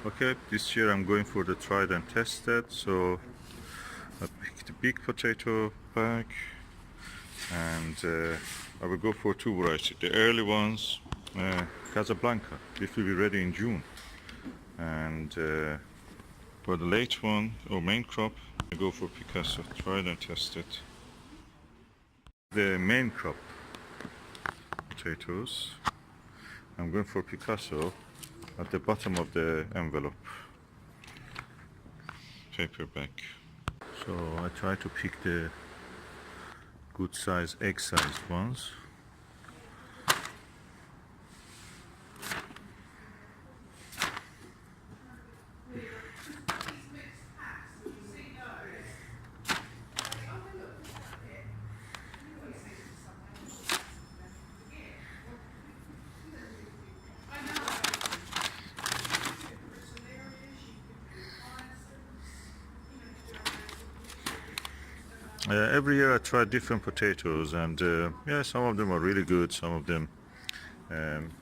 Okay, this year I'm going for the tried and tested, so I picked the big potato bag, and I will go for two varieties. The early ones, Casablanca, this will be ready in June, and for the late one, or main crop, I go for Picasso, tried and tested. The main crop potatoes, I'm going for Picasso at the bottom of the envelope paper bag. So I try to pick the good size, egg-sized ones. Every year I try different potatoes, and yeah, some of them are really good, some of them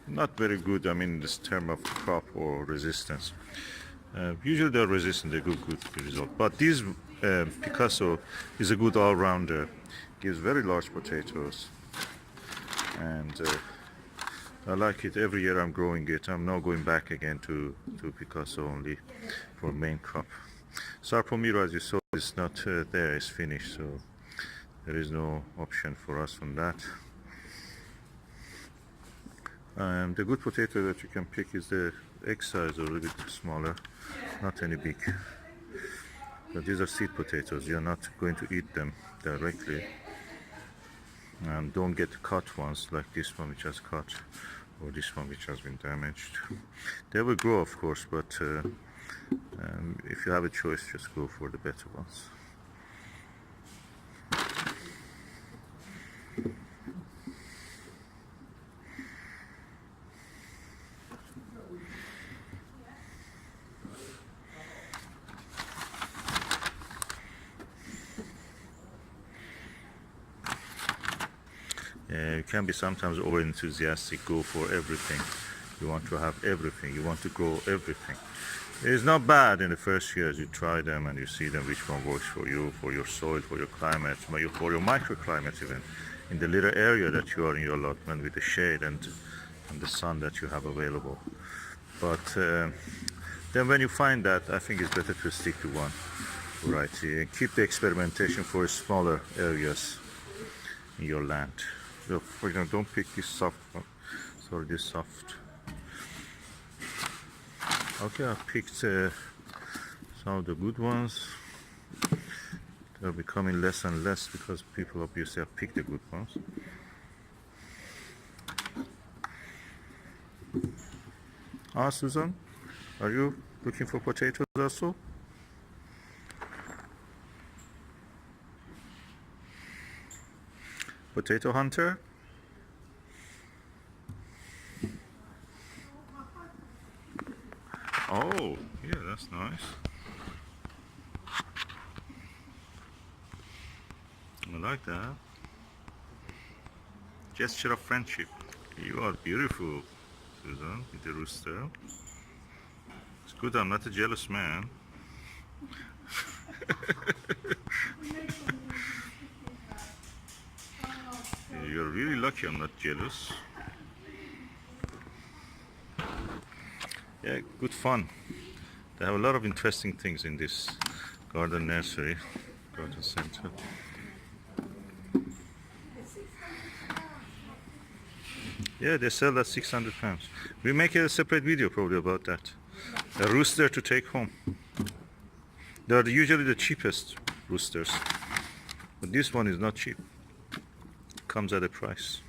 not very good. I mean, in this term of crop or resistance. Usually they're resistant, they give good result. But this Picasso is a good all-rounder. Gives very large potatoes, and I like it. Every year I'm growing it. I'm now going back again to Picasso only for main crop. Sarpomiro, as you saw, is not there, it's finished, so there is no option for us on that. The good potato that you can pick is the egg size, or a little bit smaller, not any big. But these are seed potatoes, you're not going to eat them directly. And don't get cut ones like this one which has cut, or this one which has been damaged. They will grow, of course, but if you have a choice, just go for the better ones. You can be sometimes over enthusiastic, go for everything. You want to have everything, you want to grow everything. It's not bad in the first years. You try them and you see them, which one works for you, for your soil, for your climate, for your microclimate, even in the little area that you are in your allotment, with the shade and the sun that you have available. But then when you find that, I think it's better to stick to one variety and keep the experimentation for smaller areas in your land. So, for example, don't pick this soft one. Sorry, this soft. Okay, I picked some of the good ones. They're becoming less and less because people obviously have picked the good ones. Ah, Susan, are you looking for potatoes also? Potato hunter? Oh, yeah, that's nice. I like that. Gesture of friendship. You are beautiful, Susan, with the rooster. It's good I'm not a jealous man. You're really lucky I'm not jealous. Yeah, good fun. They have a lot of interesting things in this garden nursery, garden center. Yeah, they sell at £600. We make a separate video probably about that. A rooster to take home. They are usually the cheapest roosters, but this one is not cheap. Comes at a price.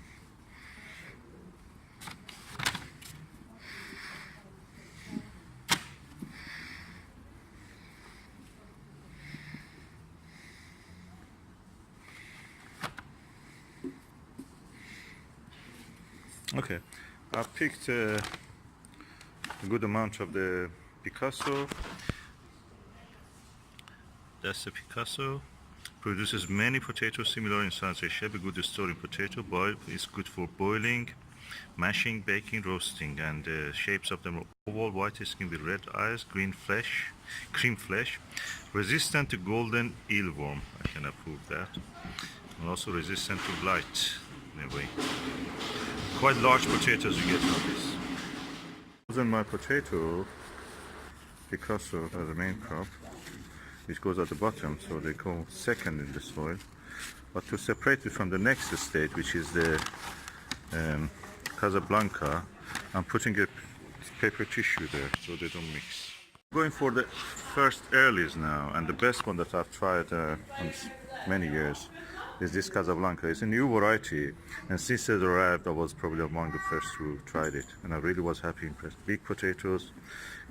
Okay, I picked a good amount of the Picasso. That's the Picasso. Produces many potatoes similar in size and shape. A good storing potato. Boil is good for boiling. Mashing, baking, roasting, and the shapes of them are oval, white skin with red eyes, green flesh, cream flesh, resistant to golden eelworm. I can approve that. And also resistant to blight in a way. Quite large potatoes you get from this. Chosen my potato Picasso as the main crop, which goes at the bottom, so they go second in the soil. But to separate it from the next stage, which is the Casablanca, I'm putting a paper tissue there so they don't mix. Going for the first earlies now, and the best one that I've tried on many years is this Casablanca. It's a new variety, and since it arrived I was probably among the first who tried it, and I really was happy, impressed. Big potatoes,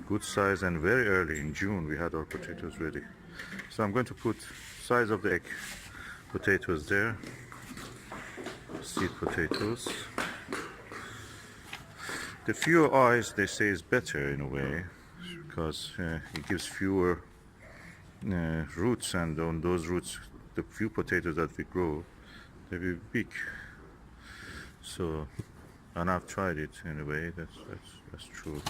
good size, and very early in June we had our potatoes ready. So I'm going to put size of the egg potatoes there, seed potatoes. The fewer eyes, they say, is better in a way, because it gives fewer roots, and on those roots, the few potatoes that we grow, they will be big. So, and I've tried it in a way. That's true.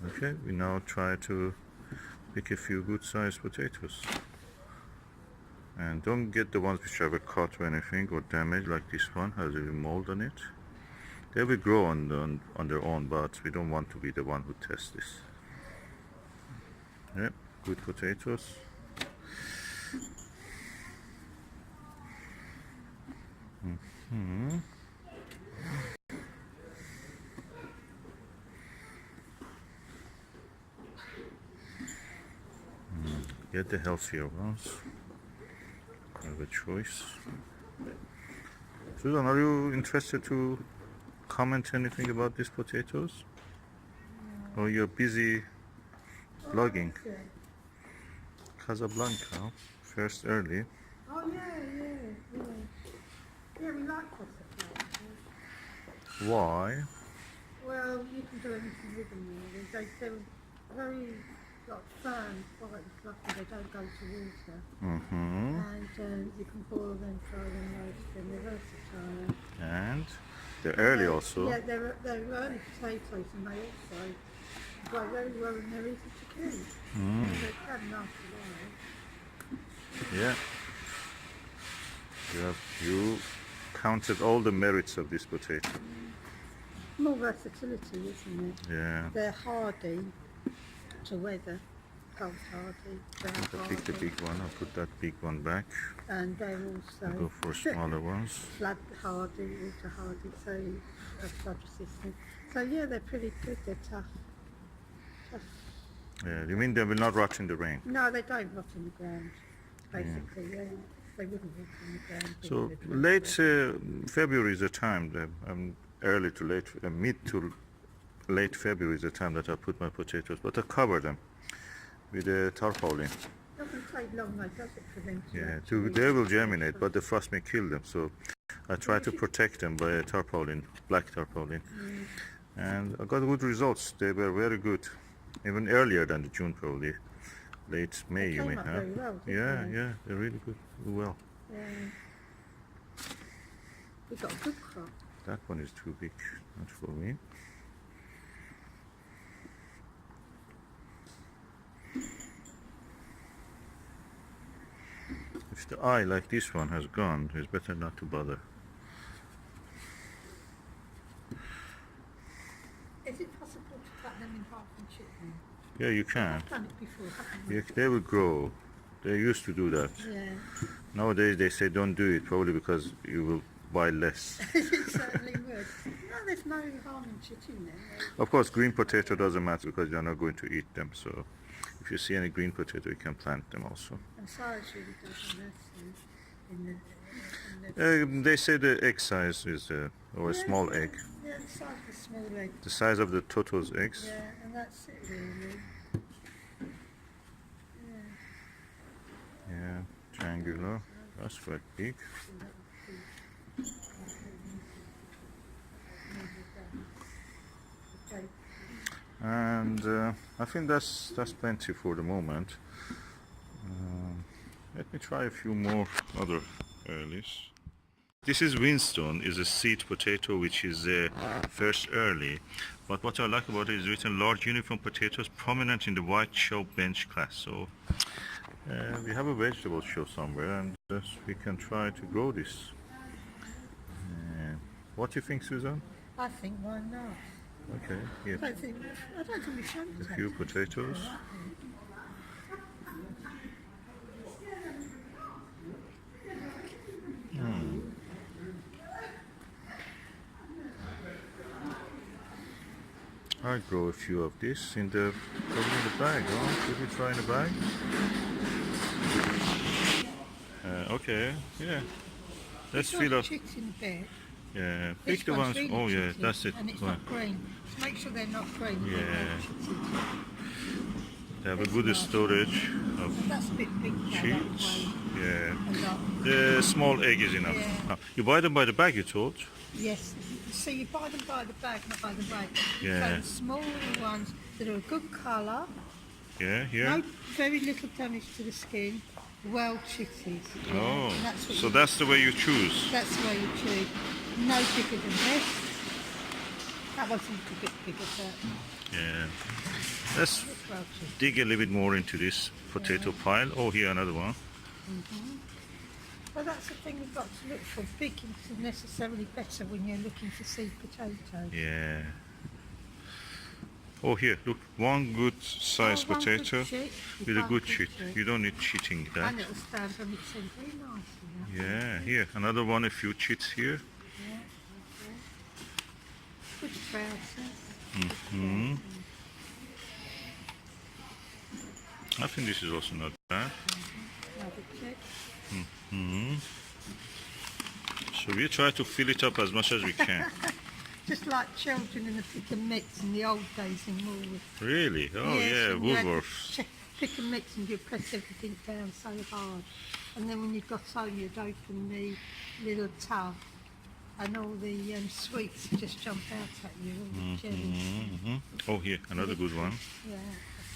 Okay, we now try to pick a few good-sized potatoes, and don't get the ones which have cut or anything or damaged, like this one has a mold on it. They will grow on their own, but we don't want to be the one who tests this. Yep, good potatoes. Get the healthier ones. Have a choice. Susan, are you interested to comment anything about these potatoes? Or you're busy vlogging? Casablanca, first early. Oh yeah. Yeah, we like Casablanca. Why? Well, you can do anything with them really. They're very like firm, quite fluffy, they don't go to water. And you can boil them, fry them, roast them, they're versatile. And they're early also. Yeah, they're early potatoes, and they also grow very well, and they're easy to keep. They're had enough for Yeah. You counted all the merits of this potato. more versatility, isn't it? Yeah. They're hardy to weather, cold hardy. I'll pick the big one. I'll put that big one back. And they're also Go for smaller ones. flood hardy, water hardy, so flood resistant. So yeah, they're pretty good. They're tough. Yeah. You mean they will not rot in the rain? No, they don't rot in the ground. Basically, yeah. They wouldn't rot in the ground. So late February is the time. Early to late, mid to late February is the time that I put my potatoes, but I cover them with a tarpaulin. It doesn't take long, though, does it, for them to Yeah, they will germinate, but the frost may kill them. So I try to protect them by a tarpaulin, black tarpaulin, and I got good results. They were very good, even earlier than the June, probably late May. You may came up have. very well, didn't Yeah, they're really good. Well, Yeah. We got a good crop. that one is too big, not for me. If the eye like this one has gone, it's better not to bother. Is it possible to cut them in half and chip them? Yeah, you can. I've done it before, haven't Yeah, they will grow. They used to do that. I? Yeah. Nowadays they say don't do it, probably because you will buy less. It certainly would. No, there's no harm in chipping them. Of course, green potato doesn't matter because you're not going to eat them. So if you see any green potato, you can plant them also. And size really doesn't matter in the They say the egg size is, or a small egg. Yeah, the size of a small egg. The size of the Toto's eggs. Yeah, and that's it really. Yeah, triangular. That's quite big. And I think that's plenty for the moment. Let me try a few more other earlies. This is Winston, is a seed potato which is first early. But what I like about it is written large uniform potatoes prominent in the white show bench class. So we have a vegetable show somewhere and we can try to grow this. What do you think, Susan? I think why not? Okay, here, I don't think we should. a few potatoes. I grow a few of this in the probably in the bag. Oh, should we try in the bag? Okay, yeah. Let's fill up. Chicks in the bed. Yeah, This pick the one's ones. really Oh yeah, chicky, that's it. And it's Right. not green. So make sure they're not green. Yeah. They're chitty. They have a That's good nice. storage of That's a bit big now, that cheats. way. Yeah. A lot. The small egg is enough. Yeah. You buy them by the bag, you told? Yes. So you buy them by the bag, not by the weight. Yeah. So the smaller ones that are a good colour, Yeah, here. no, very little damage to the skin, well chitties. Yeah. Oh, And that's what so you- that's the way you choose. That's the way you choose. No bigger than this. That one's a bit bigger, but Yeah. Let's it's well chitty. dig a little bit more into this potato pile. Oh, here another one. Well, that's the thing you've got to look for. Big isn't necessarily better when you're looking for seed potatoes. Yeah. Oh, here, look, one good size Oh, one good potato chit. with a One good good chit. chit. You don't need cheating that. And it'll stand on its own very nicely. Yeah, here, another one, a few chits here. Yeah, okay. Good sprouts. Hmm. I think this is also not bad. Another chit. Hmm. So we try to fill it up as much as we can. Just like children in the pick and mix in the old days in Woolworths. Really? Oh Yes, yeah, and you had to Woolworths. Pick and mix and you press everything down so hard. And then when you got home, you'd open the little tub and all the sweets would just jump out at you, all the jellies. Hmm. Oh, here, another good one. Yeah,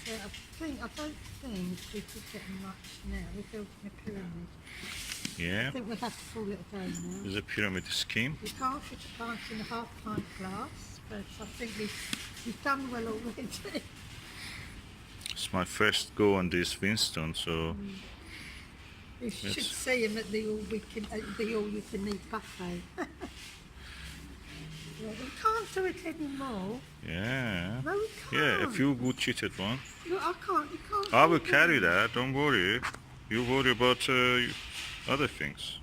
that's it. I don't think we could get much now. We're building a pyramid. Yeah, I think we'll have to call it a day now. there's a pyramid scheme. We can't fit a pint in a half pint glass, but I think we've done well already. It's my first go on this Winston, so You should Yes. see him at the all-you-can-eat buffet. Yeah, we can't do it anymore. yeah. No, we can't. Yeah, a few good cheated ones. Look, I can't. You can't. I will do carry it. that, don't worry. You worry about other things.